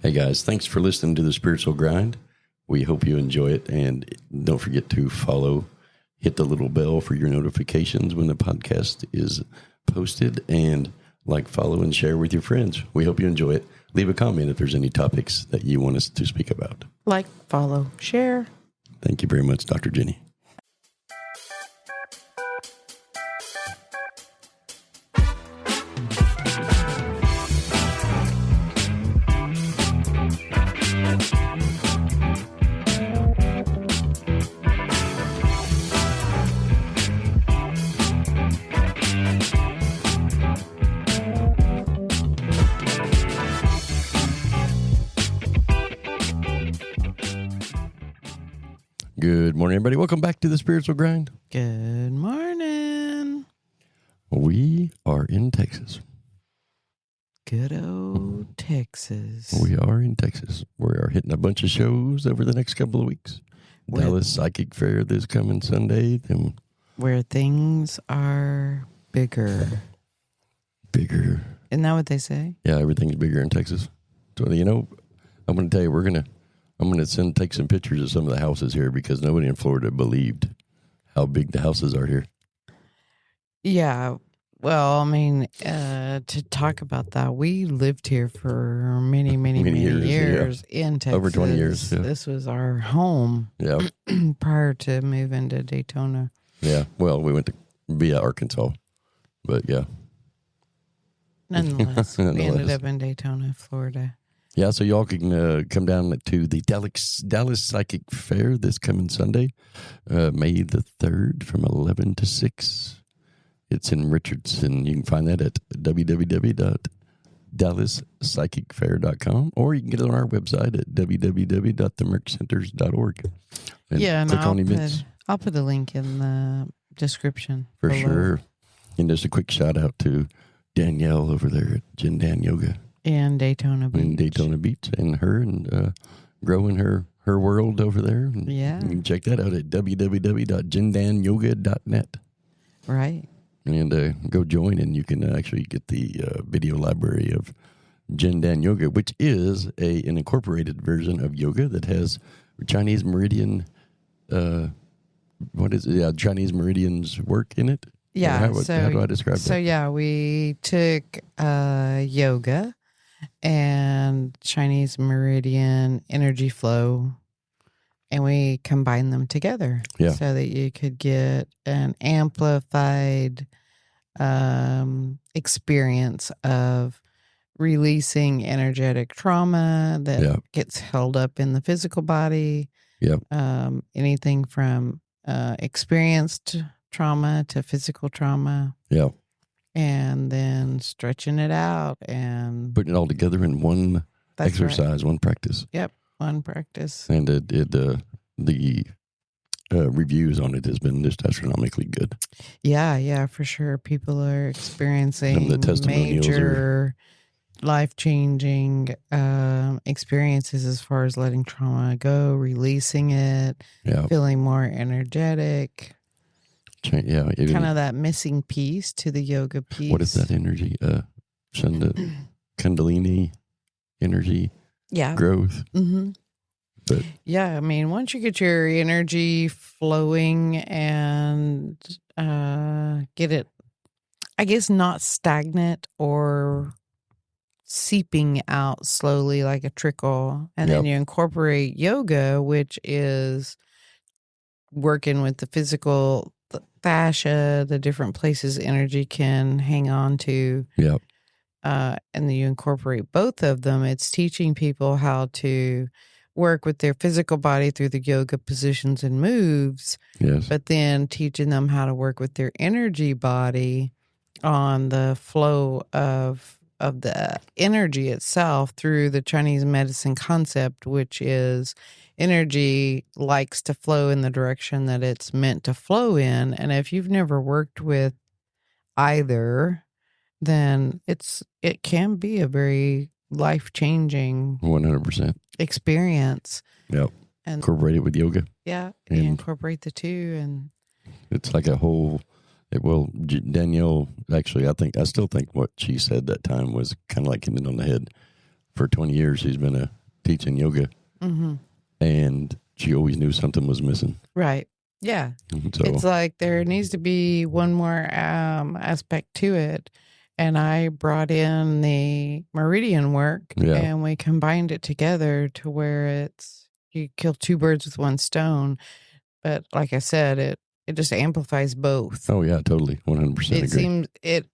Hey guys, thanks for listening to the Spiritual Grind. We hope you enjoy it, and don't forget to follow, hit the little bell for your notifications when the podcast is posted, and like, follow, and share with your friends. We hope you enjoy it. Leave a comment if there's any topics that you want us to speak about. Like, follow, share. Thank you very much, Dr. Jenny. Good morning, everybody. Welcome back to the Spiritual Grind. Good morning. We are in Texas. Good old Texas. We are in Texas. We are hitting a bunch of shows over the next couple of weeks. Dallas Psychic Fair this coming Sunday. Then where things are bigger. Bigger. Isn't that what they say? Yeah, everything's bigger in Texas. So, I'm going to tell you, I'm going to take some pictures of some of the houses here because nobody in Florida believed how big the houses are here. Yeah. Well, to talk about that, we lived here for many years in Texas. Over 20 years. Yeah. This was our home. Yeah. Prior to moving to Daytona. Yeah. Well, we went to via Arkansas, but yeah. Nonetheless, we ended up in Daytona, Florida. Yeah, so y'all can come down to the Dallas Psychic Fair this coming Sunday, May the 3rd from 11 to 6. It's in Richardson. You can find that at www.dallaspsychicfair.com, or you can get it on our website at www.themerckcenters.org. And click on events. I'll put a link in the description. For below. sure. And just a quick shout out to Danielle over there at JenDan Yoga. In Daytona Beach. And her, and growing her world over there. And yeah. You can check that out at www.jendanyoga.net. Right. And go join, and you can actually get the video library of JenDan Yoga, which is an incorporated version of yoga that has Chinese meridian, Chinese meridians work in it? Yeah. How do I describe that? So, yeah, we took yoga and Chinese meridian energy flow, and we combined them together so that you could get an amplified experience of releasing energetic trauma that gets held up in the physical body. Yep. Anything from experienced trauma to physical trauma. Yeah. And then stretching it out and putting it all together in one exercise, one practice. Yep, one practice. And the reviews on it has been just astronomically good. Yeah, for sure. People are experiencing major life-changing experiences as far as letting trauma go, releasing it, feeling more energetic. Kind of that missing piece to the yoga piece. What is that energy? Kundalini energy growth. Mm-hmm. But once you get your energy flowing and get it, I guess, not stagnant or seeping out slowly like a trickle, and then you incorporate yoga, which is working with the physical fascia, the different places energy can hang on to. Yep. And then you incorporate both of them. It's teaching people how to work with their physical body through the yoga positions and moves. Yes. But then teaching them how to work with their energy body on the flow of the energy itself through the Chinese medicine concept, which is energy likes to flow in the direction that it's meant to flow in. And if you've never worked with either, then it can be a very life-changing 100% experience. Yep. And incorporate it with yoga. Yeah. And incorporate the two, and it's like a whole. Danielle, actually, I still think what she said that time was kind of like hitting it on the head. for 20 years. She's been teaching yoga, and she always knew something was missing. Right. Yeah. So It's like there needs to be one more aspect to it. And I brought in the meridian work and we combined it together to where you kill two birds with one stone. But like I said, it just amplifies both. Oh, yeah, totally. 100% agree. It seems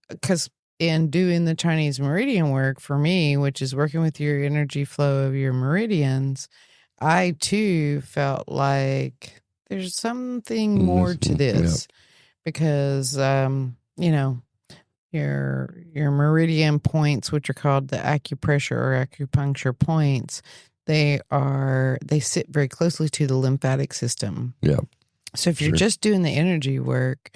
because in doing the Chinese meridian work for me, which is working with your energy flow of your meridians, I too felt like there's something more to this because, your meridian points, which are called the acupressure or acupuncture points, they sit very closely to the lymphatic system. Yeah. So if you're just doing the energy work,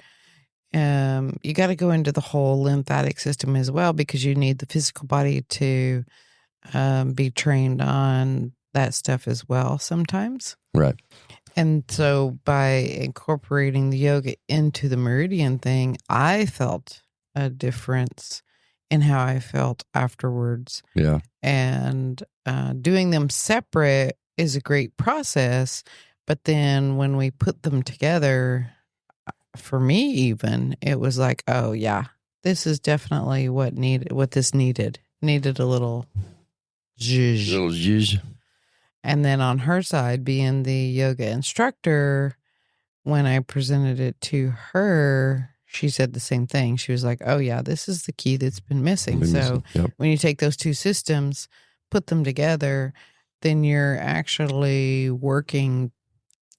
you got to go into the whole lymphatic system as well because you need the physical body to be trained on that stuff as well sometimes. Right. And so by incorporating the yoga into the meridian thing, I felt a difference in how I felt afterwards. Yeah. And doing them separate is a great process. But then when we put them together, for me even, it was like, oh, yeah, this is definitely what this needed. Needed a little zhuzh. Little zhuzh. And then on her side, being the yoga instructor, when I presented it to her, she said the same thing. She was like, oh, yeah, this is the key that's been missing. When you take those two systems, put them together, then you're actually working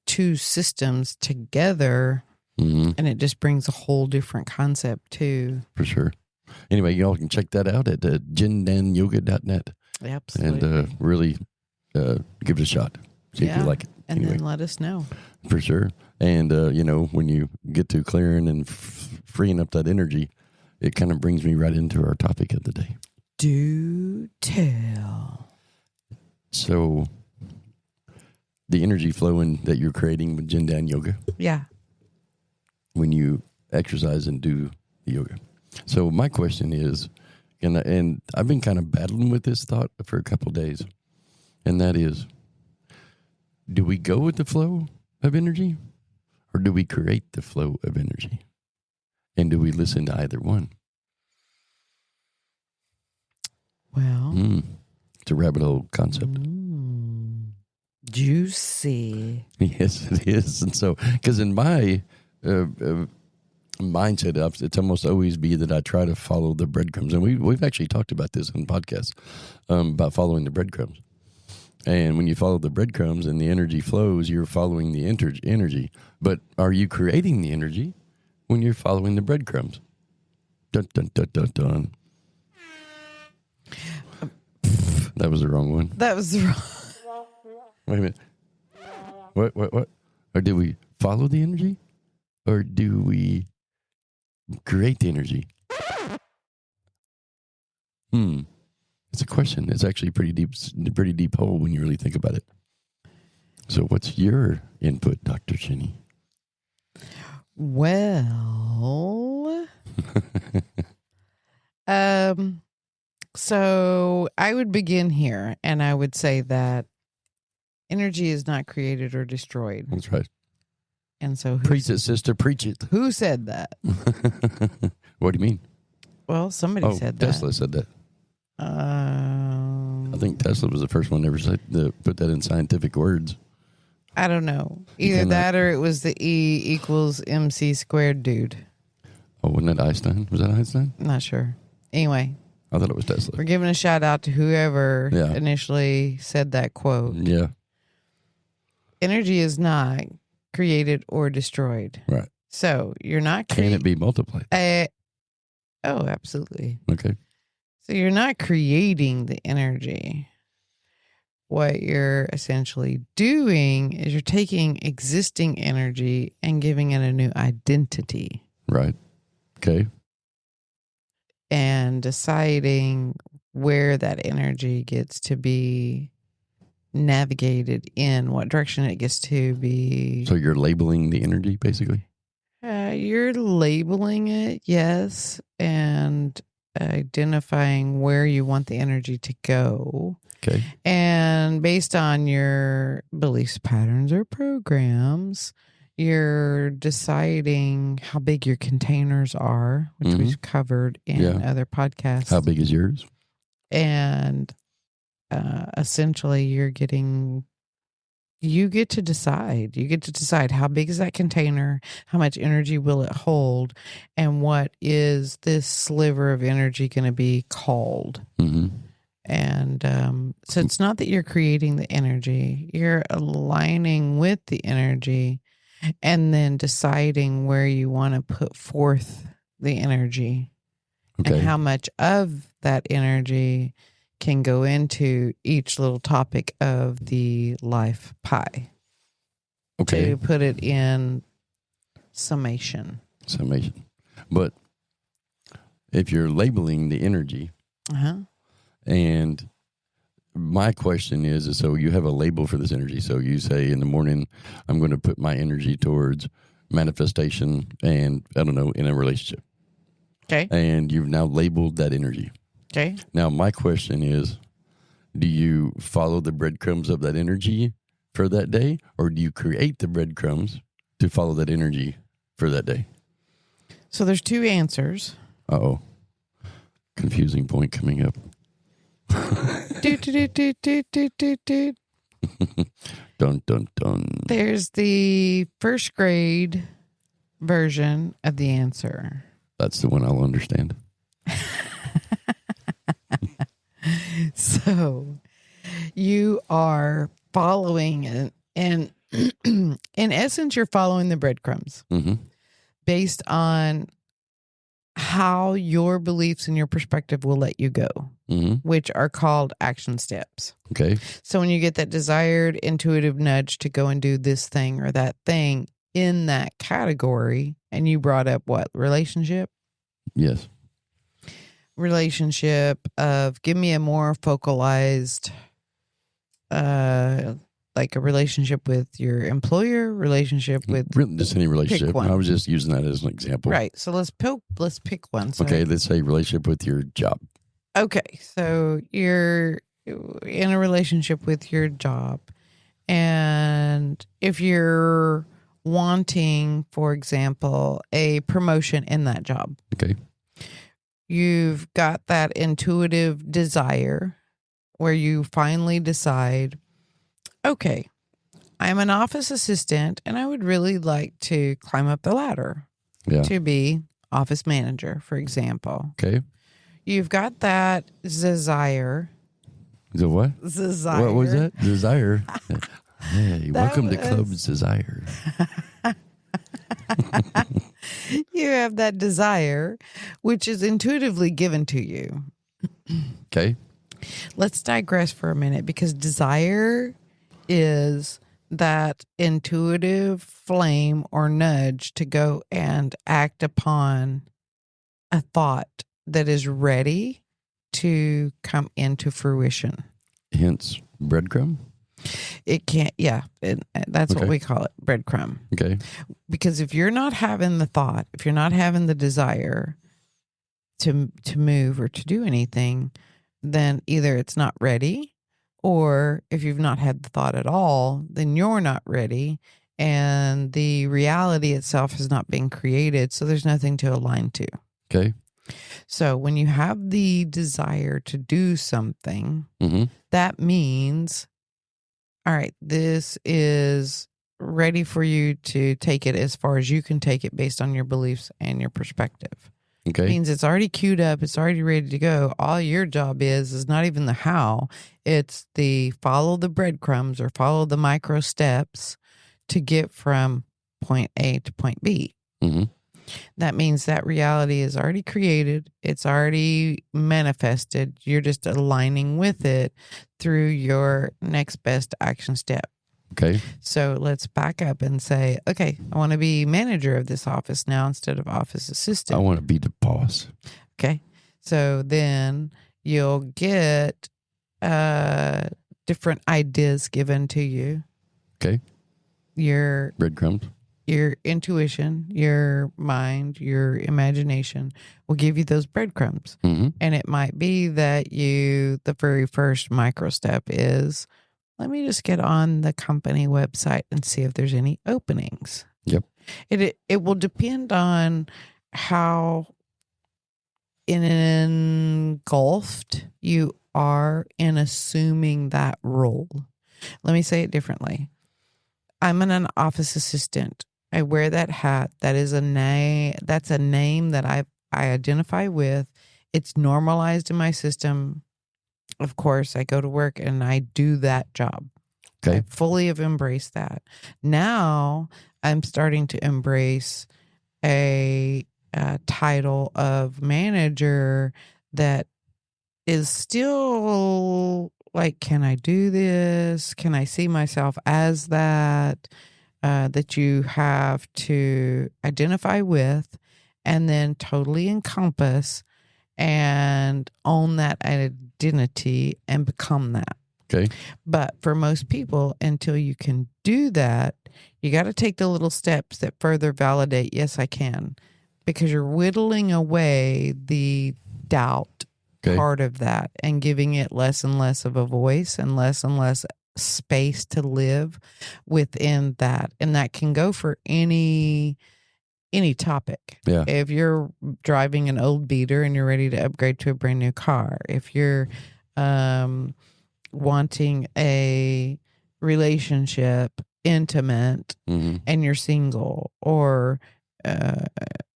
two systems together, and it just brings a whole different concept too. For sure. Anyway, y'all can check that out at JenDanYoga.net. Absolutely. And really give it a shot. See if you like it. And then let us know. For sure. And, when you get to clearing and freeing up that energy, it kind of brings me right into our topic of the day. Do tell. So, the energy flowing that you're creating with JenDan Yoga. Yeah. When you exercise and do the yoga. So, my question is, and I've been kind of battling with this thought for a couple of days, and that is, do we go with the flow of energy? Or do we create the flow of energy? And do we listen to either one? Well, it's a rabbit hole concept. Juicy. Yes, it is. And so, because in my mindset, it's almost always be that I try to follow the breadcrumbs. And we've actually talked about this in podcasts about following the breadcrumbs. And when you follow the breadcrumbs and the energy flows, you're following the energy. But are you creating the energy when you're following the breadcrumbs? Dun, dun, dun, dun, dun. That was the wrong one. That was the wrong. Wait a minute. What? Or do we follow the energy? Or do we create the energy? It's a question. It's actually pretty deep hole when you really think about it. So what's your input, Dr. Jenny? Well, so I would begin here and I would say that energy is not created or destroyed. That's right. And so preach it, sister, preach it. Who said that? What do you mean? Well, somebody said that. Tesla said that. I think Tesla was the first one to ever put that in scientific words. I don't know. Either that or it was the E equals MC squared dude. Oh, wasn't that Einstein? Was that Einstein? Not sure. Anyway. I thought it was Tesla. We're giving a shout out to whoever initially said that quote. Yeah. Energy is not created or destroyed. Right. So you're not... Can it be multiplied? Oh, absolutely. Okay. So you're not creating the energy. What you're essentially doing is you're taking existing energy and giving it a new identity. Right. Okay. And deciding where that energy gets to be navigated in, what direction it gets to be. So you're labeling the energy, basically? You're labeling it, yes. And identifying where you want the energy to go. Okay. And based on your beliefs, patterns, or programs, you're deciding how big your containers are, which we've covered in other podcasts. How big is yours? And essentially, you get to decide. You get to decide how big is that container, how much energy will it hold, and what is this sliver of energy going to be called. Mm-hmm. And so it's not that you're creating the energy, you're aligning with the energy and then deciding where you want to put forth the energy and how much of that energy can go into each little topic of the life pie. Okay. To put it in summation. But if you're labeling the energy, and my question is, so you have a label for this energy. So you say in the morning, I'm going to put my energy towards manifestation and, I don't know, in a relationship. Okay. And you've now labeled that energy. Okay. Now, my question is, do you follow the breadcrumbs of that energy for that day, or do you create the breadcrumbs to follow that energy for that day? So there's two answers. Uh-oh. Confusing point coming up. Dun, dun, dun. There's the first grade version of the answer. That's the one I'll understand. So you are following, and in essence, you're following the breadcrumbs based on how your beliefs and your perspective will let you go, which are called action steps. Okay. So when you get that desired intuitive nudge to go and do this thing or that thing in that category, and you brought up what? Relationship? Yes. Relationship of give me a more focalized, like a relationship with your employer, relationship with just any relationship. I was just using that as an example. Right. So let's pick one. So, okay. Let's say relationship with your job. Okay. So you're in a relationship with your job, and if you're wanting, for example, a promotion in that job. Okay. You've got that intuitive desire where you finally decide, okay, I'm an office assistant and I would really like to climb up the ladder to be office manager, for example. Okay. You've got that desire. The what? Desire. What was that? Desire. Hey, welcome to Club Desire. You have that desire, which is intuitively given to you. Okay. Let's digress for a minute, because desire is that intuitive flame or nudge to go and act upon a thought that is ready to come into fruition. Hence, breadcrumb? It can't, that's what we call it, breadcrumb. Okay. Because if you're not having the thought, if you're not having the desire to move or to do anything, then either it's not ready, or if you've not had the thought at all, then you're not ready, and the reality itself has not been created, so there's nothing to align to. Okay. So when you have the desire to do something, that means, all right, this is ready for you to take it as far as you can take it based on your beliefs and your perspective. Okay. It means it's already queued up. It's already ready to go. All your job is not even the how. It's the follow the breadcrumbs or follow the micro steps to get from point A to point B. That means that reality is already created. It's already manifested. You're just aligning with it through your next best action step. Okay. So let's back up and say, okay, I want to be manager of this office now instead of office assistant. I want to be the boss. Okay. So then you'll get different ideas given to you. Okay. Your breadcrumbs. your intuition, your mind, your imagination will give you those breadcrumbs. Mm-hmm. And it might be that the very first micro step is, let me just get on the company website and see if there's any openings. Yep. It will depend on how engulfed you are in assuming that role. Let me say it differently. I'm an office assistant. I wear that hat. That is a name. That's a name that I identify with. It's normalized in my system. Of course, I go to work and I do that job. Okay. I fully have embraced that. Now I'm starting to embrace a title of manager that is still like, can I do this? Can I see myself as that? That you have to identify with and then totally encompass and own that identity and become that. Okay. But for most people, until you can do that, you got to take the little steps that further validate, yes, I can, because you're whittling away the doubt part of that and giving it less and less of a voice and less space to live within that. And that can go for any topic. Yeah. If you're driving an old beater and you're ready to upgrade to a brand new car, if you're wanting a relationship intimate and you're single, or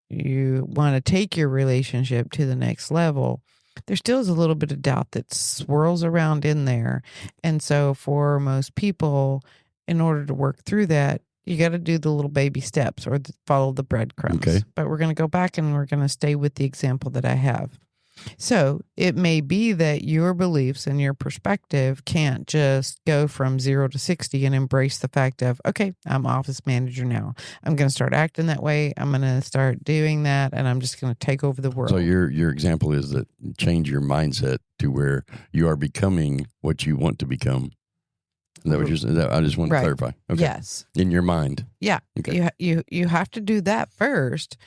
you want to take your relationship to the next level, there still is a little bit of doubt that swirls around in there. And so for most people, in order to work through that, you got to do the little baby steps or follow the breadcrumbs. Okay. But we're going to go back and we're going to stay with the example that I have. So it may be that your beliefs and your perspective can't just go from 0 to 60 and embrace the fact of, okay, I'm office manager now. I'm going to start acting that way. I'm going to start doing that, and I'm just going to take over the world. So your example is that change your mindset to where you are becoming what you want to become. Is that what you're saying? I just want to clarify. Okay. Yes. In your mind. Yeah. Okay. You have to do that first.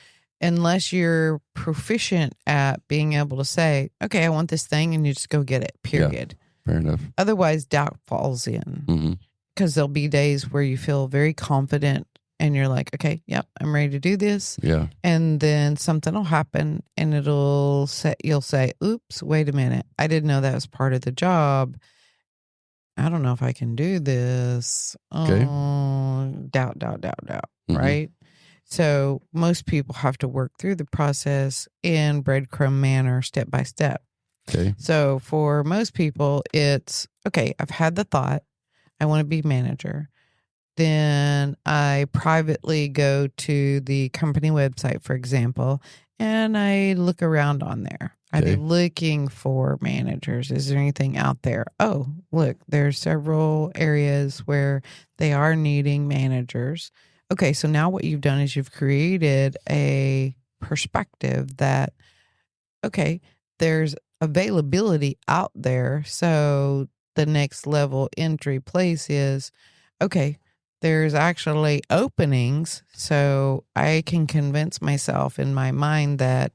Unless you're proficient at being able to say, okay, I want this thing, and you just go get it, period. Yeah, fair enough. Otherwise, doubt falls in. Because there'll be days where you feel very confident and you're like, okay, yep, I'm ready to do this. Yeah. And then something will happen and you'll say, oops, wait a minute. I didn't know that was part of the job. I don't know if I can do this. Okay. Doubt, right? So most people have to work through the process in breadcrumb manner, step by step. Okay. So for most people, it's, okay, I've had the thought, I want to be manager. Then I privately go to the company website, for example, and I look around on there. Are they looking for managers? Is there anything out there? Oh, look, there's several areas where they are needing managers. Okay, so now what you've done is you've created a perspective that, okay, there's availability out there. So the next level entry place is, okay, there's actually openings. So I can convince myself in my mind that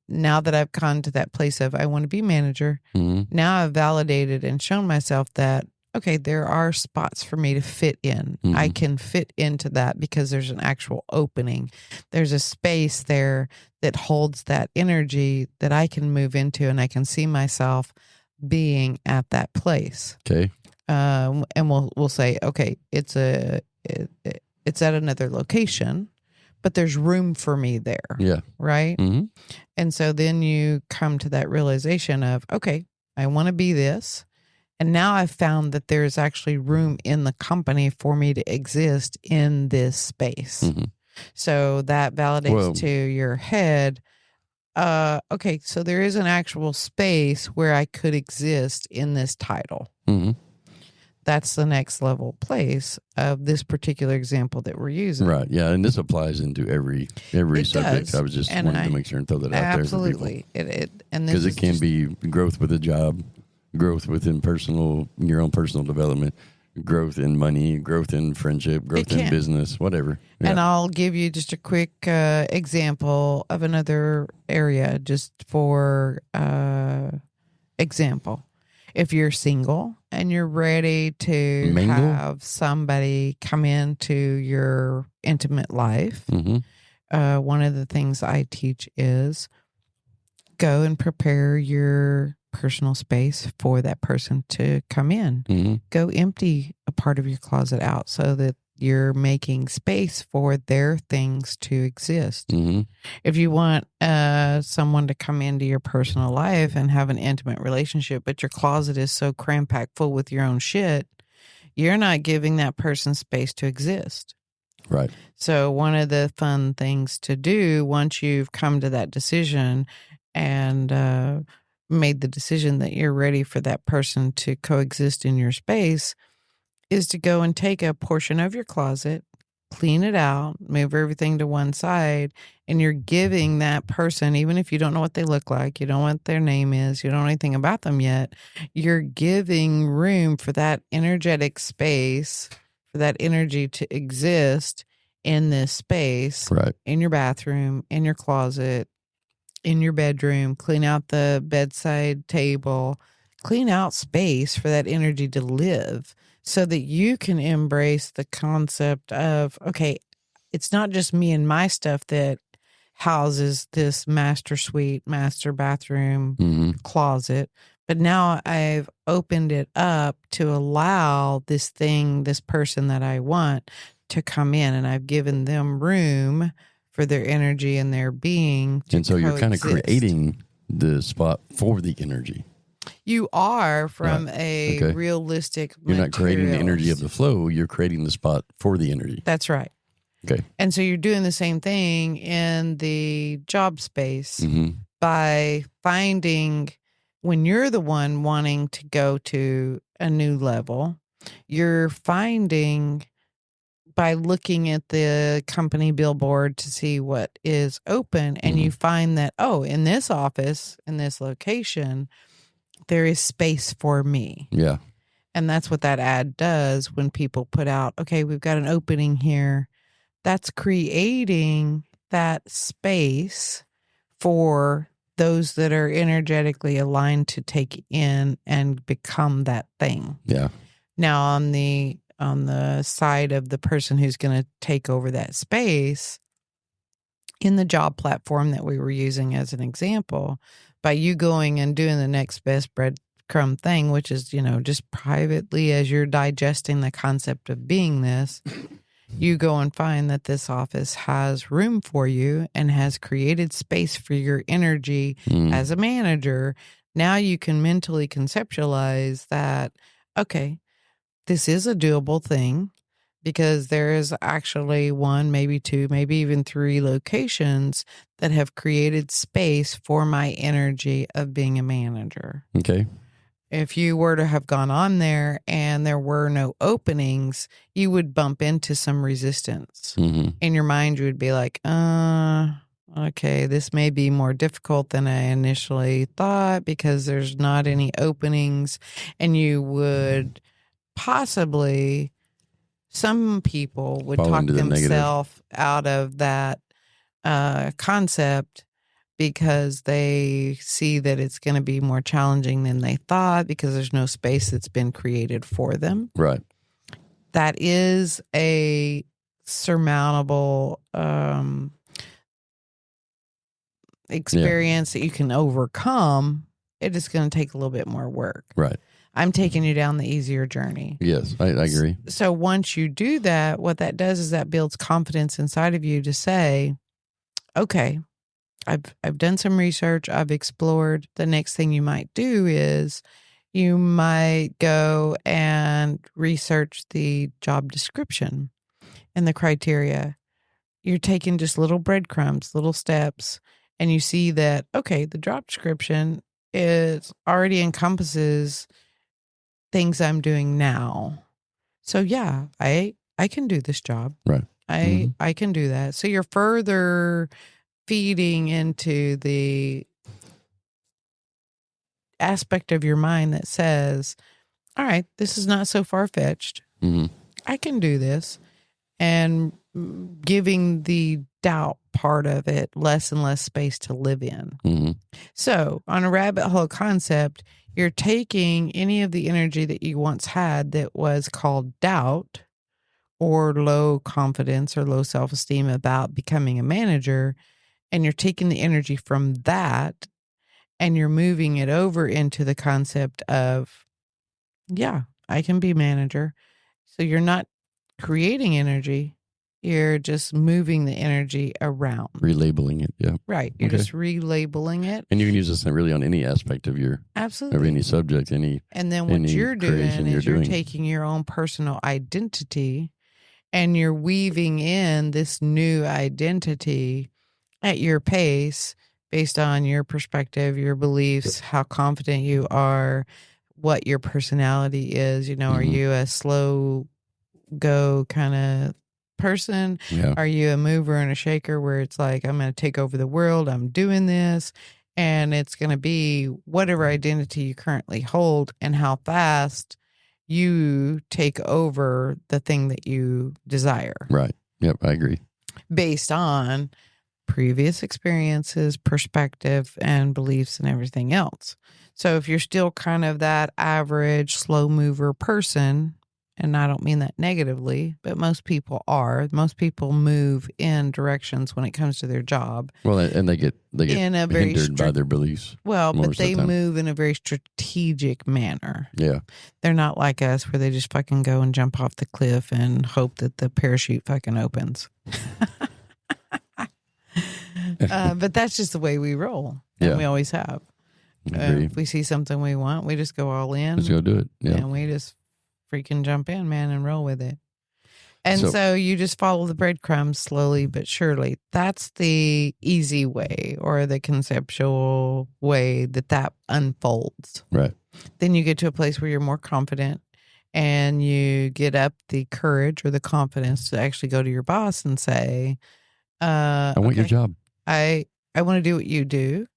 now that I've gone to that place of I want to be manager, now I've validated and shown myself that, okay, there are spots for me to fit in. I can fit into that because there's an actual opening. There's a space there that holds that energy that I can move into, and I can see myself being at that place. Okay. And we'll say, okay, it's at another location, but there's room for me there. Yeah. Right? And so then you come to that realization of, okay, I want to be this. And now I've found that there's actually room in the company for me to exist in this space. So that validates to your head, okay, so there is an actual space where I could exist in this title. That's the next level place of this particular example that we're using. Right. Yeah. And this applies into every subject. Does. I was just wanting to make sure and throw that out there for people. Absolutely. Because it can be growth with a job, growth within your own personal development, growth in money, growth in friendship, growth in business, whatever. Yeah. And I'll give you just a quick example of another area just for example. If you're single and you're ready to have somebody come into your intimate life, one of the things I teach is go and prepare your personal space for that person to come in. Go empty a part of your closet out so that you're making space for their things to exist. If you want someone to come into your personal life and have an intimate relationship, but your closet is so cram-packed full with your own shit, you're not giving that person space to exist. Right. So one of the fun things to do once you've come to that decision and made the decision that you're ready for that person to coexist in your space is to go and take a portion of your closet, clean it out, move everything to one side, and you're giving that person, even if you don't know what they look like, you don't know what their name is, you don't know anything about them yet, you're giving room for that energetic space, for that energy to exist in this space, right, in your bathroom, in your closet, in your bedroom, clean out the bedside table, clean out space for that energy to live so that you can embrace the concept of, okay, it's not just me and my stuff that houses this master suite, master bathroom closet, but now I've opened it up to allow this thing, this person that I want to come in, and I've given them room for their energy and their being to And so coexist. You're kind of creating the spot for the energy. You are from a realistic You're not creating the energy of the flow. You're creating the spot for the energy. That's right. Okay. And so you're doing the same thing in the job space by finding when you're the one wanting to go to a new level, you're finding by looking at the company billboard to see what is open, and you find that, oh, in this office, in this location, there is space for me. Yeah. And that's what that ad does when people put out, okay, we've got an opening here. That's creating that space for those that are energetically aligned to take in and become that thing. Yeah. Now on the side of the person who's going to take over that space, in the job platform that we were using as an example, by you going and doing the next best breadcrumb thing, which is, just privately as you're digesting the concept of being this, you go and find that this office has room for you and has created space for your energy as a manager. Now you can mentally conceptualize that, okay, this is a doable thing because there is actually one, maybe two, maybe even three locations that have created space for my energy of being a manager. Okay. If you were to have gone on there and there were no openings, you would bump into some resistance. In your mind, you would be like, okay, this may be more difficult than I initially thought because there's not any openings. And you would possibly, some people would talk themselves out of that concept because they see that it's going to be more challenging than they thought because there's no space that's been created for them. Right. That is a surmountable experience that you can overcome. It is going to take a little bit more work. Right. I'm taking you down the easier journey. Yes, I agree. So once you do that, what that does is that builds confidence inside of you to say, okay, I've done some research, I've explored. The next thing you might do is you might go and research the job description and the criteria. You're taking just little breadcrumbs, little steps, and you see that, okay, the job description already encompasses things I'm doing now. So yeah, I can do this job. Right. I can do that. So you're further feeding into the aspect of your mind that says, all right, this is not so far-fetched. I can do this. And giving the doubt part of it less and less space to live in. So on a rabbit hole concept, you're taking any of the energy that you once had that was called doubt or low confidence or low self-esteem about becoming a manager, and you're taking the energy from that and you're moving it over into the concept of, yeah, I can be manager. So you're not creating energy. You're just moving the energy around. Relabeling it, yeah. Right. You're just relabeling it. And you can use this really on any aspect of your, absolutely, of any subject, any. And then what you're doing is you're taking your own personal identity and you're weaving in this new identity at your pace based on your perspective, your beliefs, how confident you are, what your personality is. Are you a slow go kind of person? Yeah. Are you a mover and a shaker where it's like, I'm going to take over the world, I'm doing this, and it's going to be whatever identity you currently hold and how fast you take over the thing that you desire. Right. Yep, I agree. Based on previous experiences, perspective, and beliefs and everything else. So if you're still kind of that average slow mover person, and I don't mean that negatively, but most people are. Most people move in directions when it comes to their job. Well, and they get in a very hindered by their beliefs. Well, but they move in a very strategic manner. Yeah. They're not like us where they just fucking go and jump off the cliff and hope that the parachute fucking opens. But that's just the way we roll. And we always have. If we see something we want, we just go all in. Let's go do it. Yeah. And we just freaking jump in, man, and roll with it. And so you just follow the breadcrumbs slowly but surely. That's the easy way or the conceptual way that unfolds. Right. Then you get to a place where you're more confident and you get up the courage or the confidence to actually go to your boss and say, I want your job. I want to do what you do.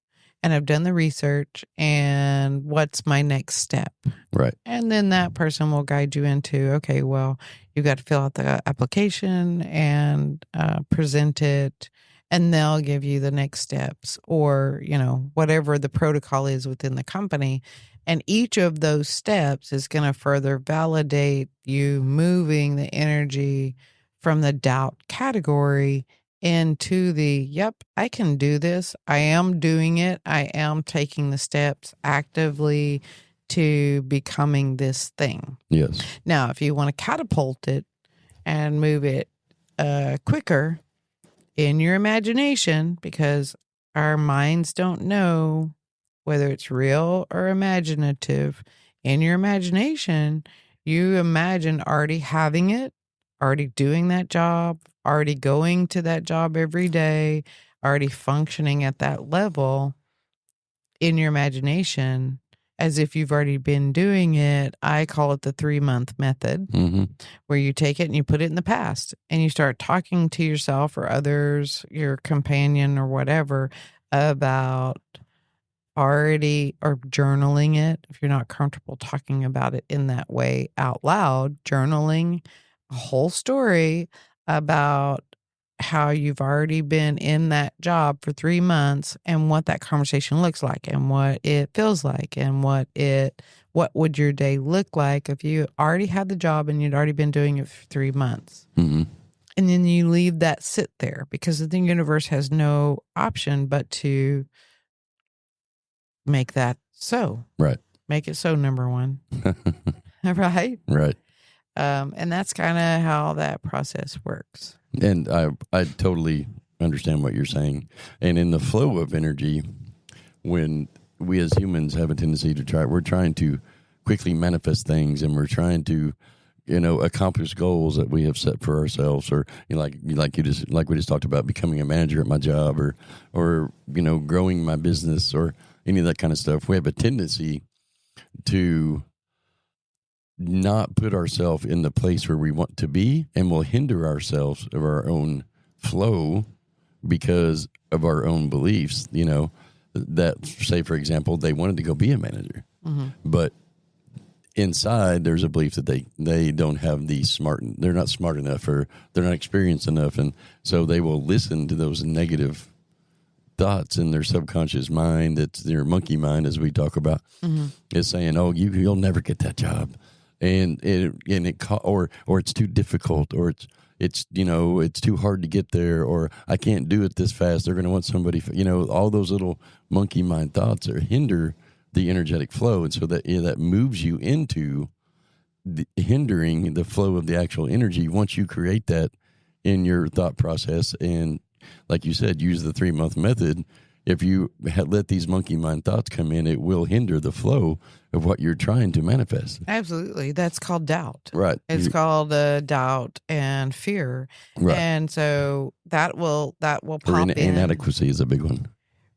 And I've done the research, and what's my next step? Right. And then that person will guide you into, okay, well, you got to fill out the application and present it, and they'll give you the next steps or, whatever the protocol is within the company. And each of those steps is going to further validate you moving the energy from the doubt category into the, yep, I can do this. I am doing it. I am taking the steps actively to becoming this thing. Yes. Now, if you want to catapult it and move it quicker in your imagination, because our minds don't know whether it's real or imaginative. In your imagination, you imagine already having it, already doing that job, already going to that job every day, already functioning at that level in your imagination as if you've already been doing it. I call it the 3-month method, where you take it and you put it in the past and you start talking to yourself or others, your companion or whatever, about already, or journaling it. If you're not comfortable talking about it in that way out loud, journaling a whole story about how you've already been in that job for 3 months and what that conversation looks like and what it feels like and what would your day look like if you already had the job and you'd already been doing it for 3 months. And then you leave that sit there because the universe has no option but to make that so. Right. Make it so, number one. Right? Right. And that's kind of how that process works. And I totally understand what you're saying. And in the flow of energy, when we as humans have a tendency to we're trying to quickly manifest things, and we're trying to, accomplish goals that we have set for ourselves, or like we just talked about, becoming a manager at my job, or growing my business, or any of that kind of stuff. We have a tendency to not put ourselves in the place where we want to be, and will hinder ourselves of our own flow because of our own beliefs, that, say, for example, they wanted to go be a manager, but inside there's a belief that they don't have they're not smart enough, or they're not experienced enough, and so they will listen to those negative thoughts in their subconscious mind. It's their monkey mind, as we talk about, is saying, "Oh, you'll never get that job," or it's too difficult, or it's too hard to get there, or I can't do it this fast. They're going to want somebody, all those little monkey mind thoughts hinder the energetic flow, and so that moves you into hindering the flow of the actual energy. Once you create that in your thought process, and like you said, use the 3-month method. If you let these monkey mind thoughts come in, it will hinder the flow of what you're trying to manifest. Absolutely. That's called doubt. Right. It's called doubt and fear. Right. And so that will pop in. Inadequacy is a big one.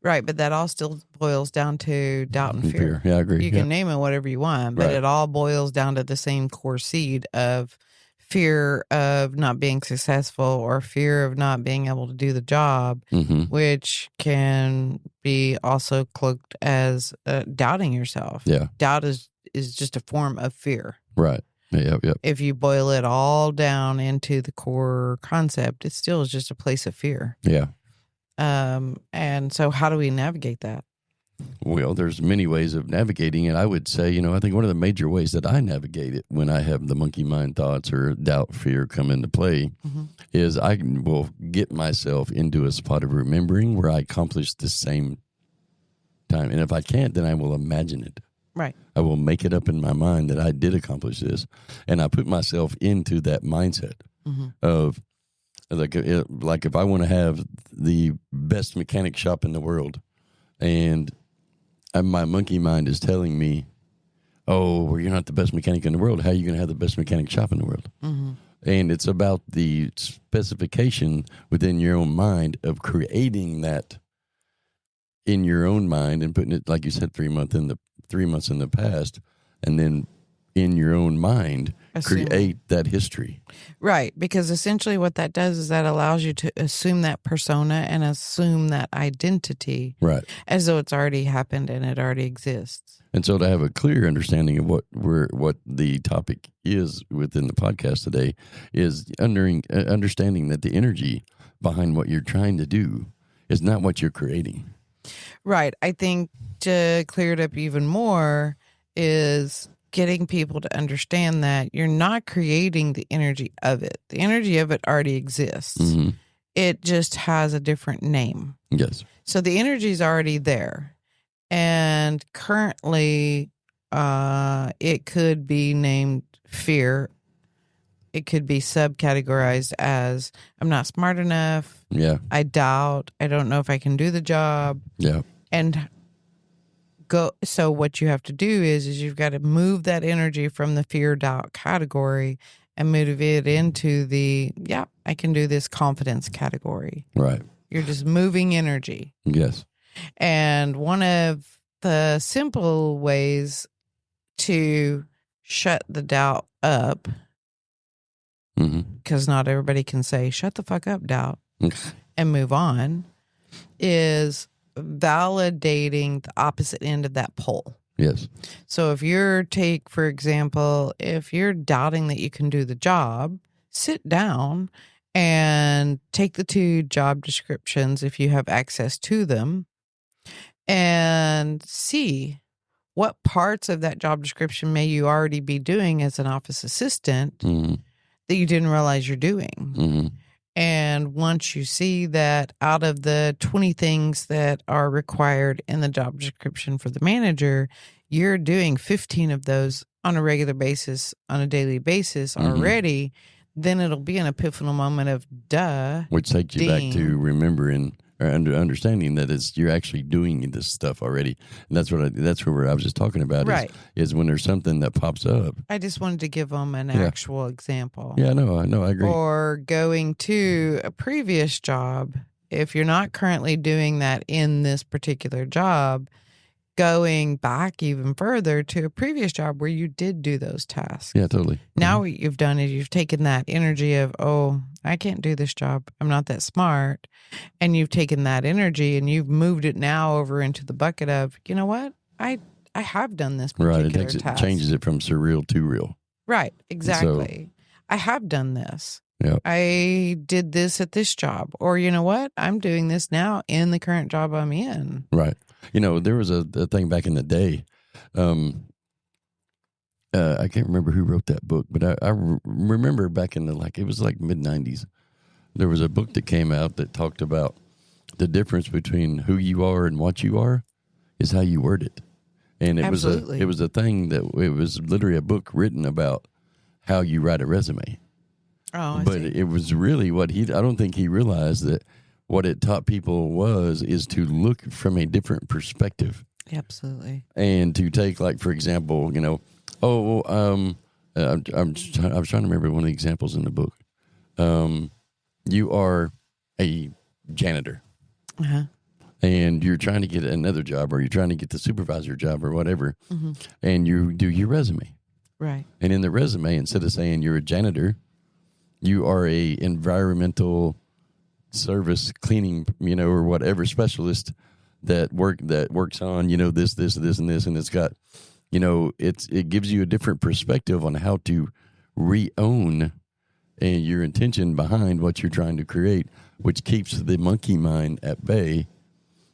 Right, but that all still boils down to doubt and fear. Yeah, I agree. You can name it whatever you want, but it all boils down to the same core seed of fear of not being successful, or fear of not being able to do the job, which can be also cloaked as doubting yourself. Yeah. Doubt is just a form of fear. Right. Yep. If you boil it all down into the core concept, it still is just a place of fear. Yeah. And so how do we navigate that? Well, there's many ways of navigating it. I would say, I think one of the major ways that I navigate it when I have the monkey mind thoughts or doubt, fear come into play is I will get myself into a spot of remembering where I accomplished the same time. And if I can't, then I will imagine it. Right. I will make it up in my mind that I did accomplish this. And I put myself into that mindset of, like if I want to have the best mechanic shop in the world, and my monkey mind is telling me, "Oh, well, you're not the best mechanic in the world. How are you going to have the best mechanic shop in the world?" And it's about the specification within your own mind of creating that in your own mind and putting it, like you said, 3 months in the past, and then in your own mind create that history. Right, because essentially what that does is that allows you to assume that persona and assume that identity, right, as though it's already happened and it already exists. And so to have a clear understanding of what the topic is within the podcast today is understanding that the energy behind what you're trying to do is not what you're creating. Right. I think to clear it up even more is getting people to understand that you're not creating the energy of it. The energy of it already exists. It just has a different name. Yes. So the energy is already there. And currently, it could be named fear. It could be subcategorized as I'm not smart enough. Yeah. I doubt. I don't know if I can do the job. Yeah. And so what you have to do is you've got to move that energy from the fear doubt category and move it into the, I can do this confidence category. Right. You're just moving energy. Yes. And one of the simple ways to shut the doubt up, because not everybody can say, shut the fuck up, doubt, and move on, is validating the opposite end of that pole. Yes. So if for example, if you're doubting that you can do the job, sit down and take the 2 job descriptions if you have access to them and see what parts of that job description may you already be doing as an office assistant that you didn't realize you're doing. And once you see that out of the 20 things that are required in the job description for the manager, you're doing 15 of those on a regular basis, on a daily basis already, then it'll be an epiphanal moment of duh. Which takes you back to remembering or understanding that you're actually doing this stuff already. And that's where I was just talking about is when there's something that pops up. I just wanted to give them an actual example. Yeah, no, I agree. Or going to a previous job, if you're not currently doing that in this particular job, going back even further to a previous job where you did do those tasks. Yeah, totally. Now what you've done is you've taken that energy of, oh, I can't do this job. I'm not that smart. And you've taken that energy and you've moved it now over into the bucket of, you know what? I I have done this Right. particular It task. changes it from surreal to real. Right. Exactly. I have done this. Yeah. I did this at this job. Or you know what? I'm doing this now in the current job I'm in. Right. There was a thing back in the day. I can't remember who wrote that book, but I remember back in it was like mid-90s. There was a book that came out that talked about the difference between who you are and what you are is how you word it. And it was a thing that it was literally a book written about how you write a resume. Oh, I but see. It was really I don't think he realized that what it taught people is to look from a different perspective. Absolutely. And to take, like, for example, I was trying to remember one of the examples in the book. You are a janitor. Uh-huh. And you're trying to get another job, or you're trying to get the supervisor job or whatever, Mm-hmm. and you do your resume. Right. And in the resume, instead of saying you're a janitor, you are a environmental service cleaning, or whatever specialist that works on, this, and this, and it's got, it gives you a different perspective on how to re-own your intention behind what you're trying to create, which keeps the monkey mind at bay.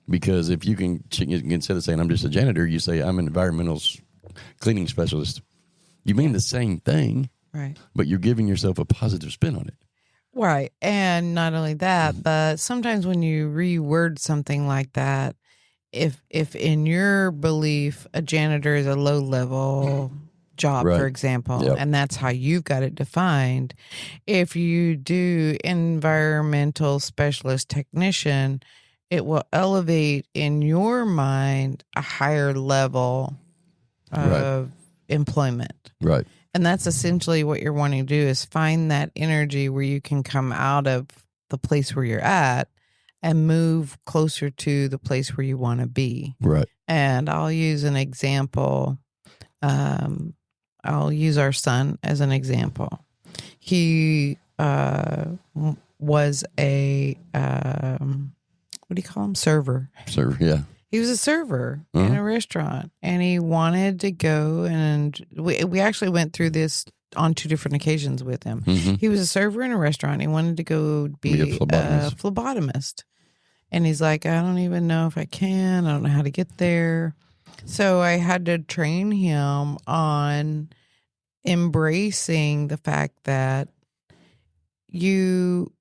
Because if you can, instead of saying I'm just a janitor, you say I'm an environmental cleaning specialist. You mean the same thing, Right. but you're giving yourself a positive spin on it. Right. And not only that, but sometimes when you reword something like that, if in your belief a janitor is a low level job, Right. for example, Yep. and that's how you've got it defined, if you do environmental specialist technician, it will elevate in your mind a higher level of employment. Right. And that's essentially what you're wanting to do, is find that energy where you can come out of the place where you're at and move closer to the place where you want to be. Right. And I'll use an example. I'll use our son as an example. He was a, what do you call him? Server. So, yeah. He was a server in a restaurant, and he wanted to go, and we actually went through this on 2 different occasions with him. Mm-hmm. He was a server in a restaurant. He wanted to go be a phlebotomist. And he's like, I don't even know if I can. I don't know how to get there. So I had to train him on embracing the fact that you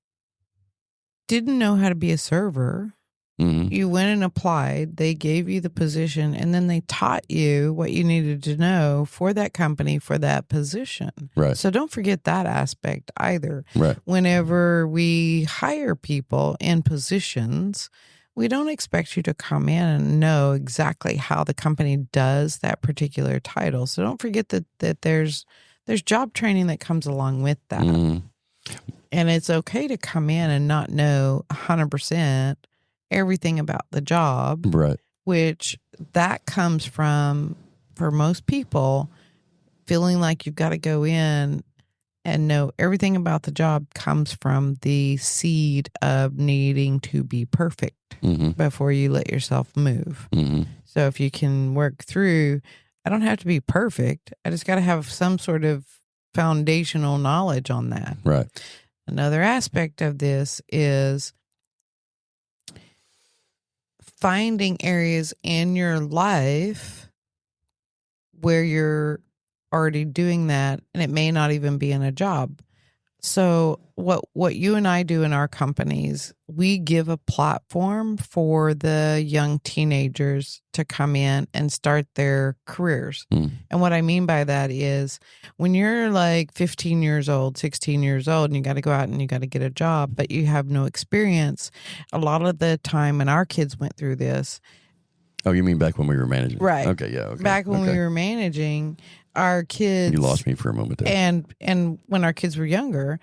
didn't know how to be a server. Mm-hmm. You went and applied, they gave you the position, and then they taught you what you needed to know for that company, for that position. Right. So don't forget that aspect either. Right. Whenever we hire people in positions, we don't expect you to come in and know exactly how the company does that particular title. So don't forget that there's job training that comes along with that. Mm-hmm. And it's okay to come in and not know 100% everything about the job, Right. which that comes from, for most people, feeling like you've got to go in and know everything about the job comes from the seed of needing to be perfect before you let yourself move. Mm-hmm. So if you can work through, I don't have to be perfect. I just got to have some sort of foundational knowledge on that. Right. Another aspect of this is finding areas in your life where you're already doing that, and it may not even be in a job. So what you and I do in our companies, we give a platform for the young teenagers to come in and start their careers. And what I mean by that is when you're like 15 years old, 16 years old, and you got to go out and you got to get a job, but you have no experience, a lot of the time, and our kids went through this. Oh, you mean back when we were managing? Right. Okay, yeah. Okay. Back when we were managing, our kids... You lost me for a moment there. And when our kids were younger,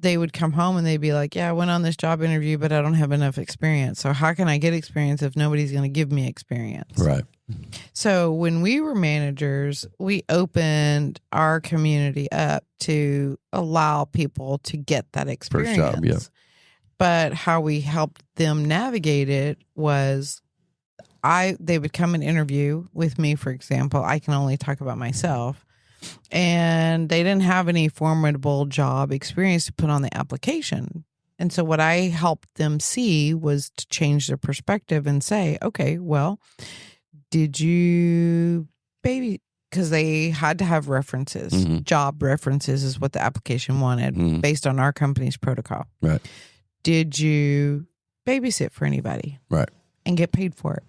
they would come home and they'd be like, yeah, I went on this job interview, but I don't have enough experience. So how can I get experience if nobody's going to give me experience? Right. So when we were managers, we opened our community up to allow people to get that experience. First job, yeah. But how we helped them navigate it was they would come and interview with me, for example. I can only talk about myself. And they didn't have any formidable job experience to put on the application. And so what I helped them see was to change their perspective and say, okay, well, did you because they had to have references. Mm-hmm. Job references is what the application wanted based on our company's protocol. Right. Did you babysit for anybody? Right. And get paid for it?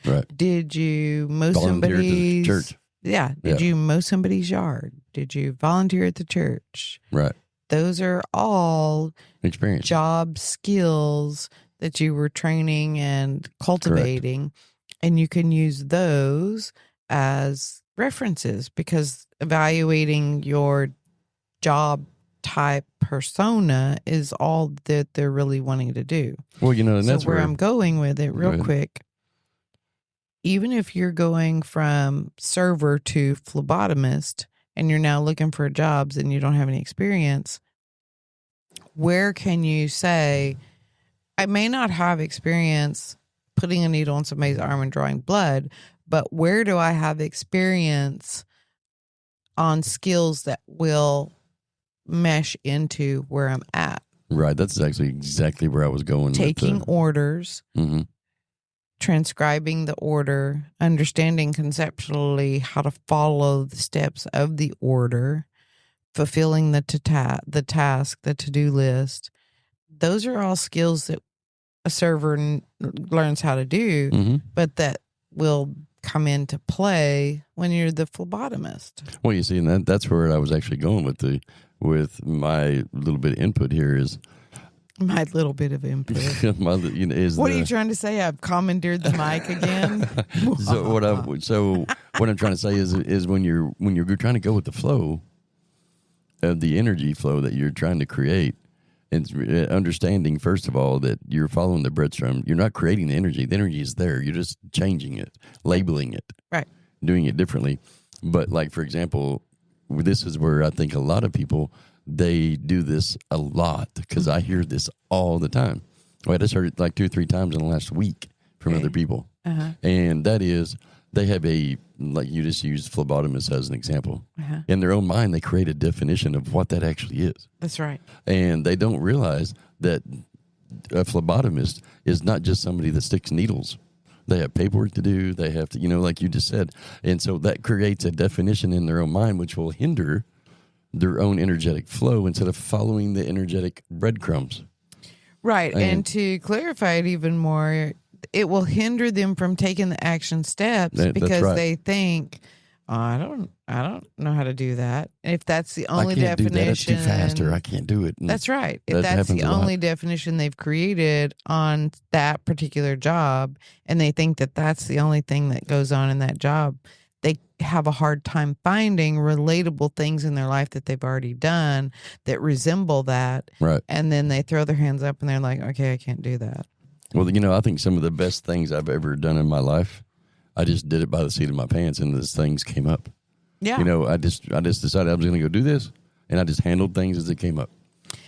Right. Did you mow Volunteer somebody's to the church? Yeah. Did you mow somebody's yard? Did you volunteer at the church? Right. Those are all experience, job skills that you were training and cultivating. Correct. And you can use those as references, because evaluating your job type persona is all that they're really wanting to do. Well, and so that's where I'm going with it real quick. Even if you're going from server to phlebotomist and you're now looking for jobs and you don't have any experience, where can you say, I may not have experience putting a needle in somebody's arm and drawing blood, but where do I have experience on skills that will mesh into where I'm at? Right. That's actually exactly where I was going. Taking orders. Mm-hmm. Transcribing the order, understanding conceptually how to follow the steps of the order, fulfilling the task, the to-do list. Those are all skills that a server learns how to do, but that will come into play when you're the phlebotomist. Well, you see, and that's where I was actually going with my little bit of input here is. My little bit of input. What are you trying to say? I've commandeered the mic again. So what I'm trying to say is when you're trying to go with the flow of the energy flow that you're trying to create, and understanding first of all that you're following the breadcrumb. You're not creating the energy. The energy is there. You're just changing it, labeling it, right, doing it differently. But like for example, this is where I think a lot of people. They do this a lot because I hear this all the time. Well, I just heard it like 2 or 3 times in the last week from other people. And that is, they have like you just used phlebotomist as an example. In their own mind, they create a definition of what that actually is. That's right. And they don't realize that a phlebotomist is not just somebody that sticks needles. They have paperwork to do. They have to, like you just said. And so that creates a definition in their own mind, which will hinder their own energetic flow instead of following the energetic breadcrumbs. Right. And to clarify it even more, it will hinder them from taking the action steps because they think, I don't know how to do that. If that's the only definition. Do that. It's too fast, or I can't do it. And that's right. If that's the only definition they've created on that particular job, and they think that that's the only thing that goes on in that job, they have a hard time finding relatable things in their life that they've already done that resemble that. Right. And then they throw their hands up and they're like, okay, I can't do that. Well, I think some of the best things I've ever done in my life, I just did it by the seat of my pants and those things came up. Yeah. I just decided I was going to go do this, and I just handled things as they came up.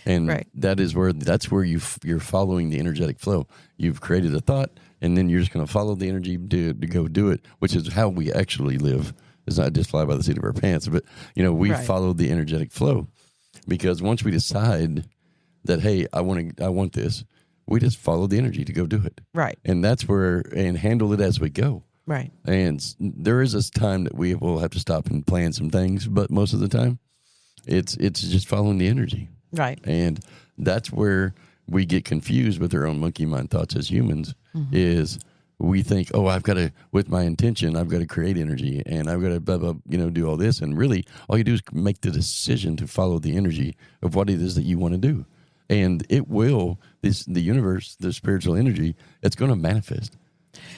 And that's where you're following the energetic flow. You've created a thought, and then you're just going to follow the energy to go do it, which is how we actually live. It's not just fly by the seat of our pants, but we follow the energetic flow, because once we decide that, hey, I want this, we just follow the energy to go do it. Right. And that's and handle it as we go. Right. And there is this time that we will have to stop and plan some things, but most of the time, it's just following the energy. Right. And that's where we get confused with our own monkey mind thoughts as humans, is we think, I've got to, with my intention, I've got to create energy, and I've got to blah, blah, do all this. And really, all you do is make the decision to follow the energy of what it is that you want to do. And it will, the universe, the spiritual energy, it's going to manifest.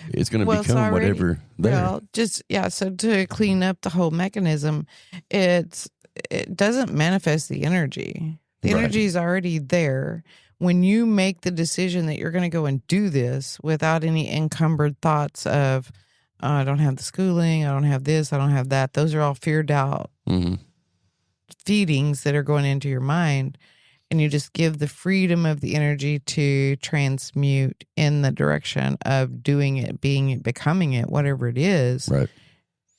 It's going to become whatever there. Well, so to clean up the whole mechanism, it doesn't manifest the energy. The energy is already there. When you make the decision that you're going to go and do this without any encumbered thoughts of, I don't have the schooling, I don't have this, I don't have that. Those are all fear, doubt feedings that are going into your mind. and you just give the freedom of the energy to transmute in the direction of doing it, being it, becoming it, whatever it is, right.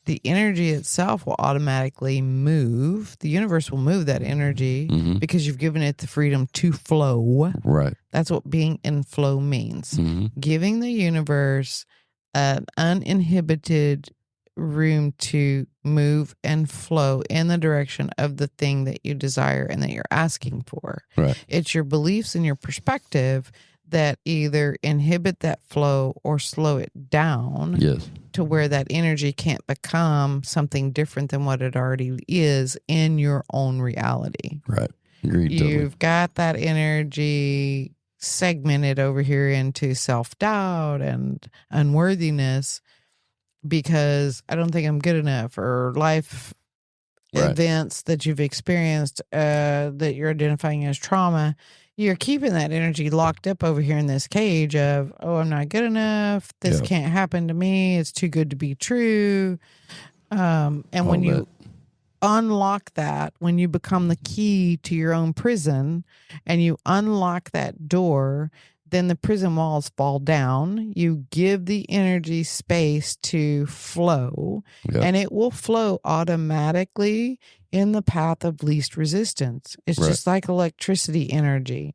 the energy itself will automatically move. The universe will move that energy because you've given it the freedom to flow. Right. That's what being in flow means. Mm-hmm. Giving the universe an uninhibited room to move and flow in the direction of the thing that you desire and that you're asking for. Right. It's your beliefs and your perspective that either inhibit that flow or slow it down. Yes. To where that energy can't become something different than what it already is in your own reality. Right. Agreed. You've got that energy segmented over here into self-doubt and unworthiness because I don't think I'm good enough, or life events that you've experienced that you're identifying as trauma. You're keeping that energy locked up over here in this cage of, oh, I'm not good enough. This can't happen to me. It's too good to be true. And when you unlock that, when you become the key to your own prison and you unlock that door, then the prison walls fall down. You give the energy space to flow, and it will flow automatically in the path of least resistance. It's just like electricity energy.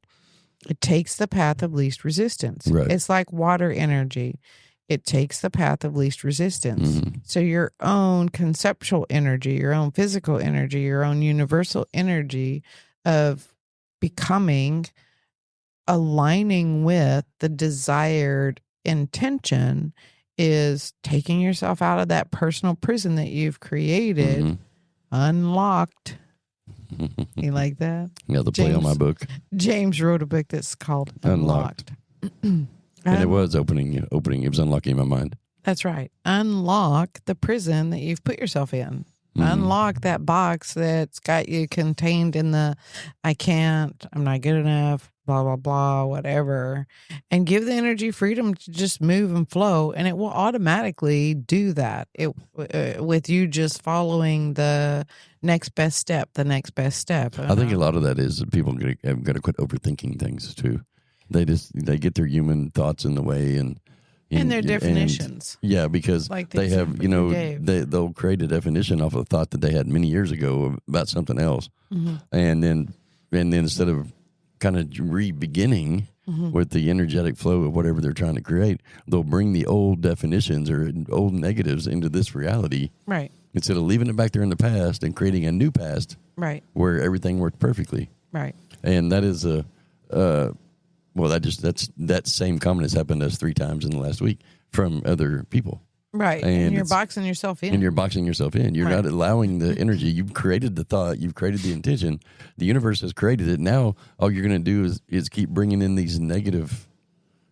It takes the path of least resistance. Right. It's like water energy. It takes the path of least resistance. So your own conceptual energy, your own physical energy, your own universal energy of becoming, aligning with the desired intention is taking yourself out of that personal prison that you've created, unlocked. You like that? Yeah, the play on my book. James wrote a book that's called Unlocked. And it was opening. It was unlocking my mind. That's right. Unlock the prison that you've put yourself in. Unlock that box that's got you contained in the I can't, I'm not good enough, blah, blah, blah, whatever. And give the energy freedom to just move and flow. And it will automatically do that with you just following the next best step, the next best step. I think a lot of that is that people have got to quit overthinking things too. They get their human thoughts in the way and their definitions. Because like they have, they'll create a definition off of a thought that they had many years ago about something else. And then instead of kind of re-beginning with the energetic flow of whatever they're trying to create, they'll bring the old definitions or old negatives into this reality. Right. Instead of leaving it back there in the past and creating a new past. Right. Where everything worked perfectly. Right. And that is that same comment has happened to us 3 times in the last week from other people. Right. And you're boxing yourself in. And you're boxing yourself in. You're not allowing the energy. You've created the thought. You've created the intention. The universe has created it. Now all you're going to do is keep bringing in these negative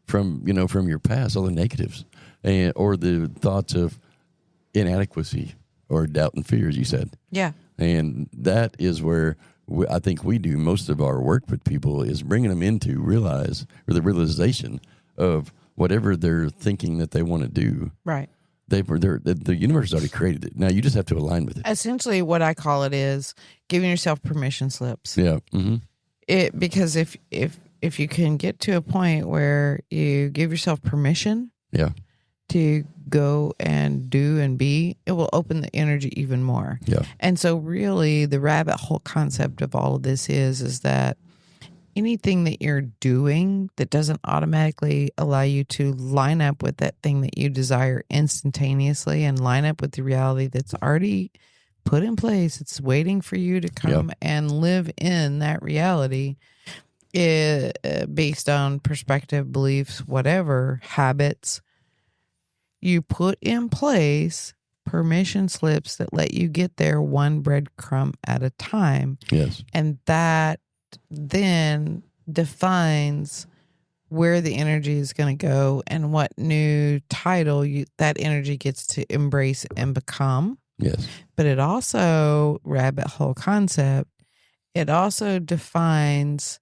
from your past, all the negatives, or the thoughts of inadequacy or doubt and fear, as you said. Yeah. And that is where I think we do most of our work with people, is bringing them into the realization of whatever they're thinking that they want to do. Right. The universe has already created it. Now you just have to align with it. Essentially, what I call it is giving yourself permission slips. Yeah. Because if you can get to a point where you give yourself permission. Yeah. To go and do and be, it will open the energy even more. Yeah. And so really the rabbit hole concept of all of this is that anything that you're doing that doesn't automatically allow you to line up with that thing that you desire instantaneously and line up with the reality that's already put in place, it's waiting for you to come and live in that reality, based on perspective, beliefs, whatever, habits. You put in place permission slips that let you get there one breadcrumb at a time. Yes. And that then defines where the energy is going to go and what new title that energy gets to embrace and become. Yes. But it also, rabbit hole concept, it also defines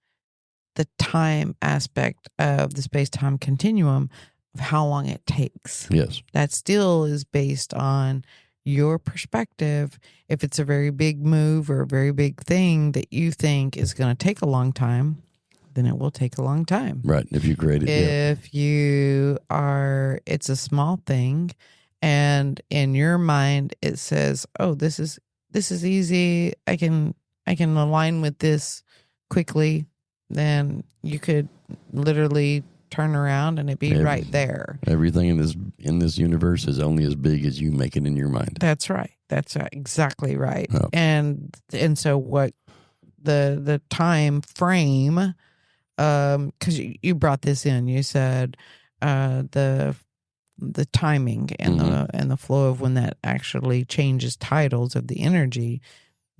the time aspect of the space-time continuum of how long it takes. Yes. That still is based on your perspective. If it's a very big move or a very big thing that you think is going to take a long time, then it will take a long time. Right. If you create it. If it's a small thing, and in your mind it says, "Oh, this is easy. I can align with this quickly," then you could literally turn around and it be right there. Everything in this universe is only as big as you make it in your mind. That's right. That's exactly right. Oh. And so what the time frame, because you brought this in, you said the timing and the flow of when that actually changes titles of the energy,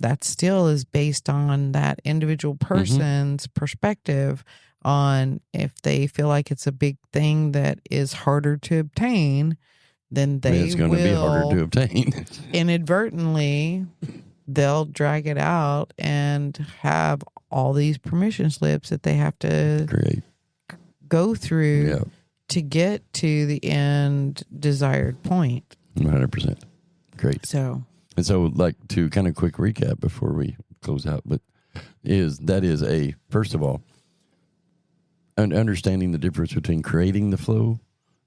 that still is based on that individual person's perspective on if they feel like it's a big thing that is harder to obtain, then it's going to be harder to obtain. Inadvertently, they'll drag it out and have all these permission slips that they have to go through to get to the end desired point. 100%. Great. So, like, to kind of quick recap before we close out, but first of all, understanding the difference between creating the flow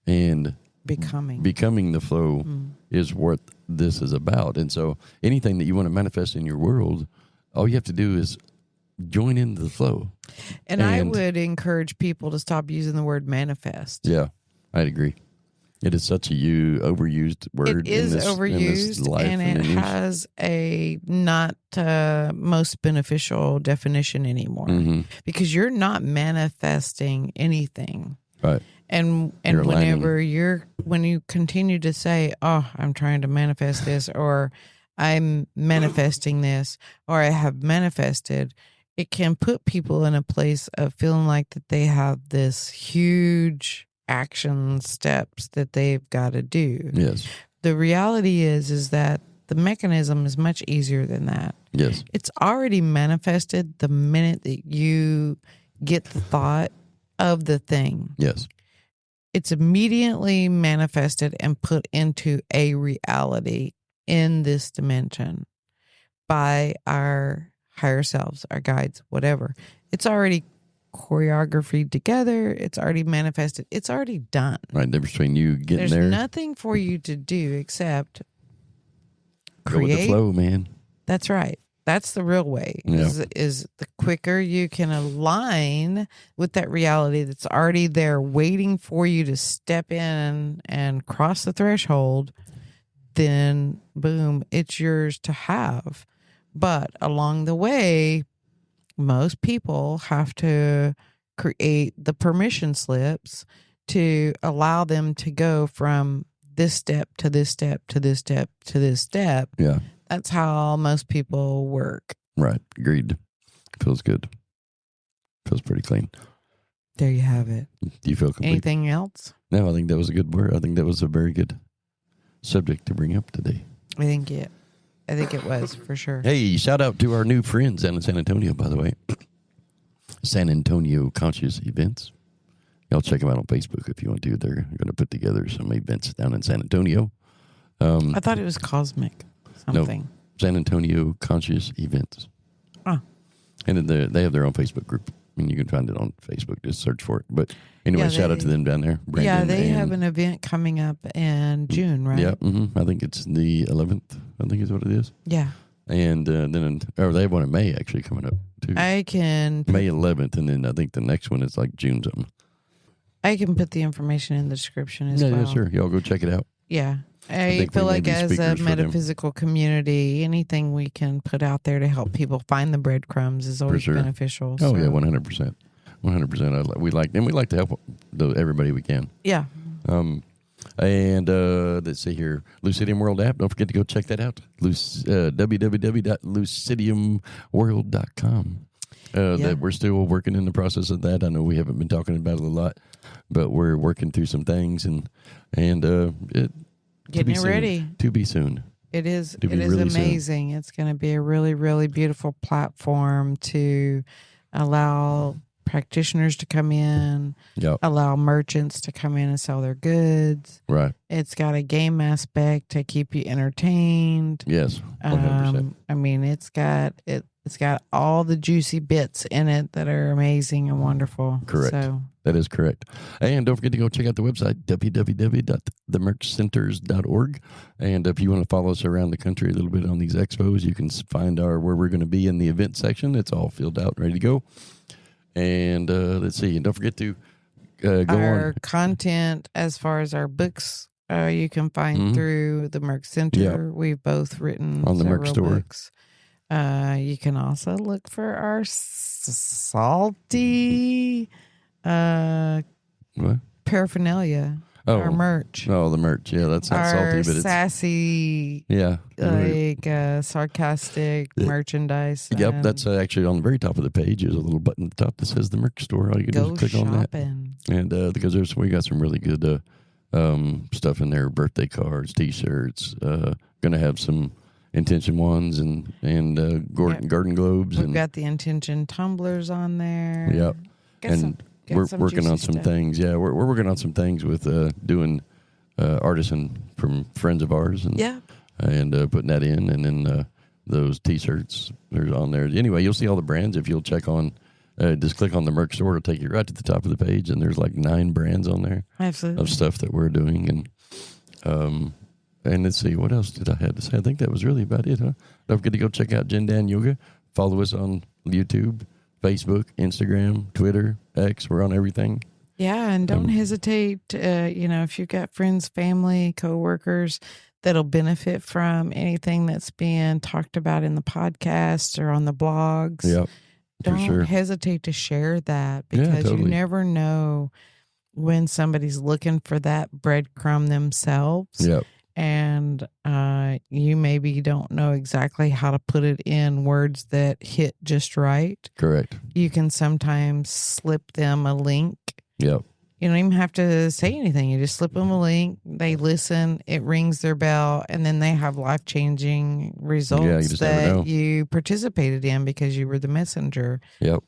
and becoming the flow is what this is about. And so anything that you want to manifest in your world, all you have to do is join into the flow. And I would encourage people to stop using the word manifest. Yeah, I'd agree. It is such a overused word. It is overused, and it has a not most beneficial definition anymore, because you're not manifesting anything. Right. And when you continue to say, "Oh, I'm trying to manifest this," or "I'm manifesting this," or "I have manifested," it can put people in a place of feeling like that they have this huge action steps that they've got to do. Yes. The reality is that the mechanism is much easier than that. Yes. It's already manifested the minute that you get the thought of the thing. Yes. It's immediately manifested and put into a reality in this dimension by our higher selves, our guides, whatever. It's already choreographed together. It's already manifested. It's already done. Right. The difference between you getting there. There's nothing for you to do except create. Go with the flow, man. That's right. That's the real way. Yeah. Is the quicker you can align with that reality that's already there waiting for you to step in and cross the threshold, then boom, it's yours to have. But along the way, most people have to create the permission slips to allow them to go from this step to this step to this step to this step. Yeah. That's how most people work. Right. Agreed. Feels good. Feels pretty clean. There you have it. Do you feel complete? Anything else? No, I think that was a good word. I think that was a very good subject to bring up today. I think it was, for sure. Hey, shout out to our new friends down in San Antonio, by the way. San Antonio Conscious Events. Y'all check them out on Facebook if you want to. They're going to put together some events down in San Antonio. I thought it was Cosmic something. No, San Antonio Conscious Events. Oh. And they have their own Facebook group. I mean, you can find it on Facebook. Just search for it. But anyway, shout out to them down there. Brandon, they have an event coming up in June, right? Yeah. I think it's the 11th, I think is what it is. Yeah. And then they have one in May actually coming up too. I can May 11th, and then I think the next one is like June something. I can put the information in the description as well. Yeah, sure. Y'all go check it out. Yeah. I feel like as a metaphysical community, anything we can put out there to help people find the breadcrumbs is always beneficial. Oh, yeah, 100%. 100%. We like to help everybody we can. Yeah. And let's see here, Lucidium World app. Don't forget to go check that out. www.lucidiumworld.com. That we're still working in the process of that. I know we haven't been talking about it a lot, but we're working through some things and getting it ready to be soon. It is really amazing. Soon. It's going to be a really, really beautiful platform to allow practitioners to come in, Yep. allow merchants to come in and sell their goods. Right. It's got a game aspect to keep you entertained. Yes. 100%. I mean, it's got all the juicy bits in it that are amazing and wonderful. Correct. So, That is correct. And don't forget to go check out the website, www.themerchcenters.org. And if you want to follow us around the country a little bit on these expos, you can find where we're going to be in the event section. It's all filled out and ready to go. And let's see. And don't forget to go our on. content as far as our books, you can find through the Merch Center. Yep. We've both written on the Merch store. Books. You can also look for our salty What? paraphernalia. Oh, our merch. Oh, the merch. Yeah, that's not our salty, but it's sassy, sarcastic merchandise. Yep, that's actually on the very top of the page. There's a little button at the top that says the merch store. All you can do is click on that. And because we got some really good stuff in there, birthday cards, T-shirts. Going to have some intention ones and garden globes. We've got the intention tumblers on there. Yep. We're working on some things. Yeah, we're working on some things with doing artisan from friends of ours and putting that in, and then those T-shirts there's on there. Anyway, you'll see all the brands if you'll check on. Just click on the merch store. It'll take you right to the top of the page, and there's like 9 brands on there. Absolutely. Of stuff that we're doing, and let's see, what else did I have to say? I think that was really about it, huh? Don't forget to go check out JenDan Yoga. Follow us on YouTube, Facebook, Instagram, Twitter, X. We're on everything. Yeah, and don't hesitate. If you've got friends, family, coworkers that'll benefit from anything that's being talked about in the podcast or on the blogs. Yep, don't hesitate to share that, because you never know when somebody's looking for that breadcrumb themselves. Yep. And you maybe don't know exactly how to put it in words that hit just right. Correct. You can sometimes slip them a link. Yep. You don't even have to say anything. You just slip them a link. They listen. It rings their bell, and then they have life-changing results that you participated in because you were the messenger. Yep.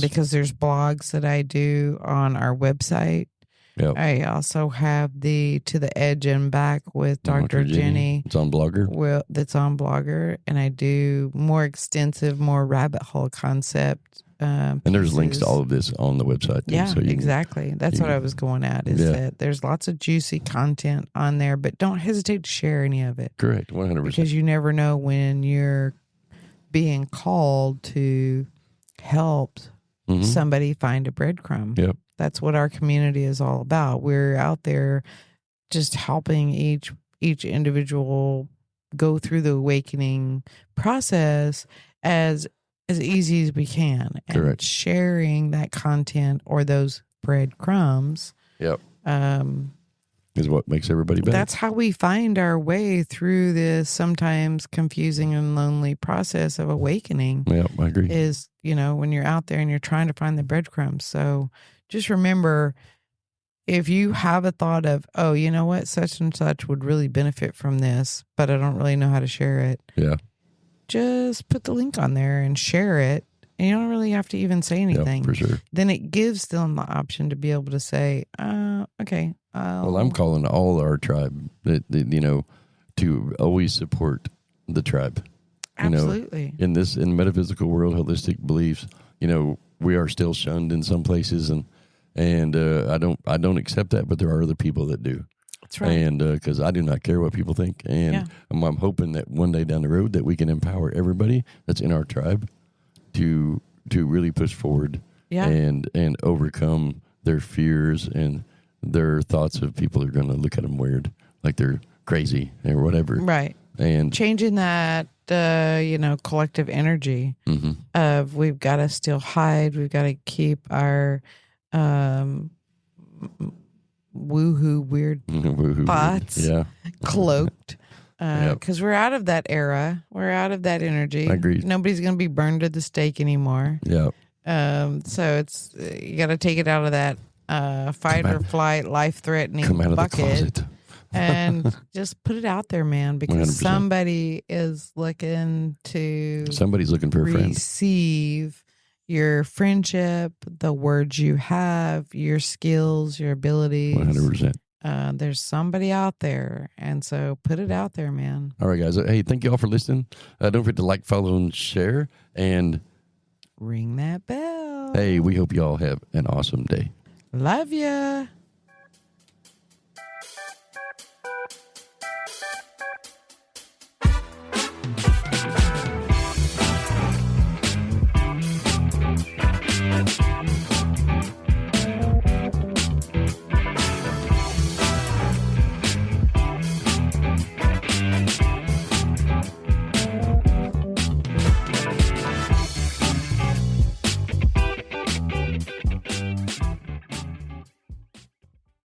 Because there's blogs that I do on our website. Yep. I also have the To the Edge and Back with Dr. Jenny. It's on Blogger. Well, that's on Blogger, and I do more extensive, more rabbit hole concept. And there's links to all of this on the website. Yeah, so exactly. That's what I was going at, is that there's lots of juicy content on there, but don't hesitate to share any of it. Correct, 100%. Because you never know when you're being called to help somebody find a breadcrumb. Yep. That's what our community is all about. We're out there just helping each individual go through the awakening process as easy as we can. And correct. Sharing that content or those breadcrumbs. Yep. Is what makes everybody better. That's how we find our way through this sometimes confusing and lonely process of awakening. Yep, I agree. Is, when you're out there and you're trying to find the breadcrumbs. So just remember, if you have a thought of, oh, you know what, such and such would really benefit from this, but I don't really know how to share it. Yeah. Just put the link on there and share it. And you don't really have to even say anything. Yeah, for sure. Then it gives them the option to be able to say, okay. Well, I'm calling all our tribe, to always support the tribe. Absolutely. In the metaphysical world, holistic beliefs, we are still shunned in some places, and I don't accept that, but there are other people that do. That's right. And because I do not care what people think, and I'm hoping that one day down the road that we can empower everybody that's in our tribe to really push forward and overcome their fears and their thoughts of people are going to look at them weird, like they're crazy or whatever. Right. And changing that, collective energy of we've got to still hide. We've got to keep our woohoo weird thoughts cloaked. Because we're out of that era. We're out of that energy. I agree. Nobody's going to be burned at the stake anymore. Yeah. So it's you got to take it out of that fight or flight, life-threatening bucket. The closet. And just put it out there, man, because 100%. somebody is looking to somebody's looking for a friend. Receive your friendship, the words you have, your skills, your abilities. 100%. There's somebody out there. And so put it out there, man. All right, guys. Hey, thank you all for listening. Don't forget to like, follow, and share. And ring that bell. hey, we hope you all have an awesome day. Love ya.